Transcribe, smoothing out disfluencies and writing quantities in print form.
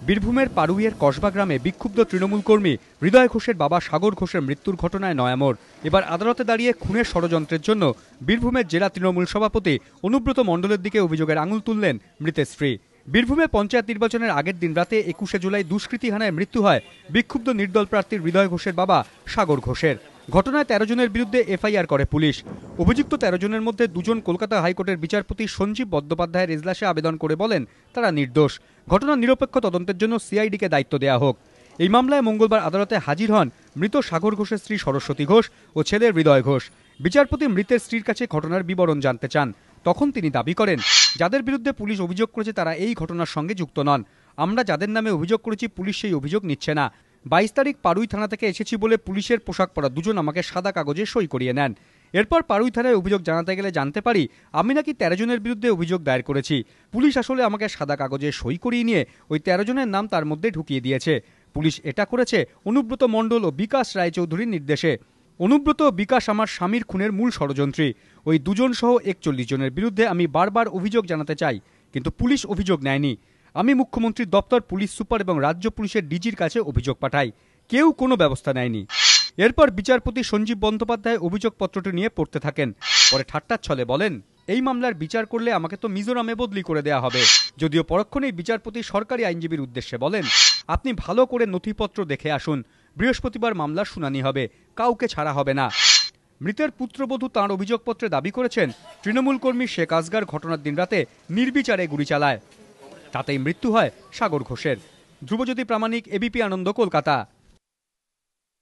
বীরভূমের পারুইয়ের কসবা গ্রামে বিক্ষুব্ধ তৃণমূল কর্মী হৃদয় ঘোষের বাবা সাগর ঘোষের মৃত্যুর ঘটনায় নয়ামোড়। এবার আদালতে দাঁড়িয়ে খুনের ষড়যন্ত্রের জন্য বীরভূমের জেলা তৃণমূল সভাপতি অনুব্রত মণ্ডলের দিকে অভিযোগের আঙুল তুললেন মৃতের স্ত্রী। বীরভূমে পঞ্চায়েত নির্বাচনের আগের দিন রাতে 21শে জুলাই দুষ্কৃতী হানায় মৃত্যু হয় বিক্ষুব্ধ নির্দল প্রার্থী হৃদয় ঘোষের বাবা সাগর ঘোষের। ঘটনায় 13 জনের বিরুদ্ধে এফআইআর করে পুলিশ। অভিযুক্ত 13 জনের মধ্যে 2 জন কলকাতা হাইকোর্টের বিচারপতি সঞ্জীব বন্দ্যোপাধ্যায়ের এজলাসে আবেদন করে বলেন তারা নির্দোষ। ঘটনার নিরপেক্ষ তদন্তের জন্য সিআইডিকে দায়িত্ব দেওয়া হোক। এই মামলায় মঙ্গলবার আদালতে হাজির হন মৃত সাগর ঘোষের স্ত্রী সরস্বতী ঘোষ ও ছেলে হৃদয় ঘোষ। বিচারপতি মৃতের স্ত্রীর কাছে ঘটনার বিবরণ জানতে চান। তখন তিনি দাবি করেন, যাদের বিরুদ্ধে পুলিশ অভিযোগ করেছে তারা এই ঘটনার সঙ্গে যুক্ত নন। আমরা যাদের নামে অভিযোগ করেছি পুলিশ সেই অভিযোগ নিচ্ছে না। 22 তারিখ পারুই থানা থেকে এসেছি বলে পুলিশের পোশাক পরা 2 জন আমাকে সাদা কাগজে সই করিয়ে নেন। এরপর পারুই থানায় অভিযোগ জানাতে গেলে জানতে পারি আমি নাকি 13 জনের বিরুদ্ধে অভিযোগ দায়ের করেছি। পুলিশ আসলে আমাকে সাদা কাগজে সই করিয়ে নিয়ে ওই 13 জনের নাম তার মধ্যে ঢুকিয়ে দিয়েছে। পুলিশ এটা করেছে অনুব্রত মণ্ডল ও বিকাশ রায়চৌধুরীর নির্দেশে। অনুব্রত ও বিকাশ আমার স্বামীর খুনের মূল ষড়যন্ত্রী। ওই 2 জন সহ 41 জনের বিরুদ্ধে আমি বারবার অভিযোগ জানাতে চাই, কিন্তু পুলিশ অভিযোগ নেয়নি। আমি মুখ্যমন্ত্রীর দপ্তর, পুলিশ সুপার এবং রাজ্য পুলিশের ডিজির কাছে অভিযোগ পাঠাই, কেউ কোনো ব্যবস্থা নেয়নি। এরপর বিচারপতি সঞ্জীব বন্দ্যোপাধ্যায় অভিযোগপত্রটি নিয়ে পড়তে থাকেন। পরে ঠাট্টার ছলে বলেন, এই মামলার বিচার করলে আমাকে তো মিজোরামে বদলি করে দেয়া হবে। যদিও পরক্ষণেই বিচারপতি সরকারি আইনজীবীর উদ্দেশ্যে বলেন, আপনি ভালো করে নথিপত্র দেখে আসুন, বৃহস্পতিবার মামলার শুনানি হবে, কাউকে ছাড়া হবে না। মৃতের পুত্রবধূ তাঁর অভিযোগপত্রে দাবি করেছেন তৃণমূল কর্মী শেখ আসগার ঘটনার দিন রাতে নির্বিচারে গুলি চালায়, তাতেই মৃত্যু হয় সাগর ঘোষের। ধ্রুবজ্যোতি প্রামাণিক, এবিপি আনন্দ, কলকাতা।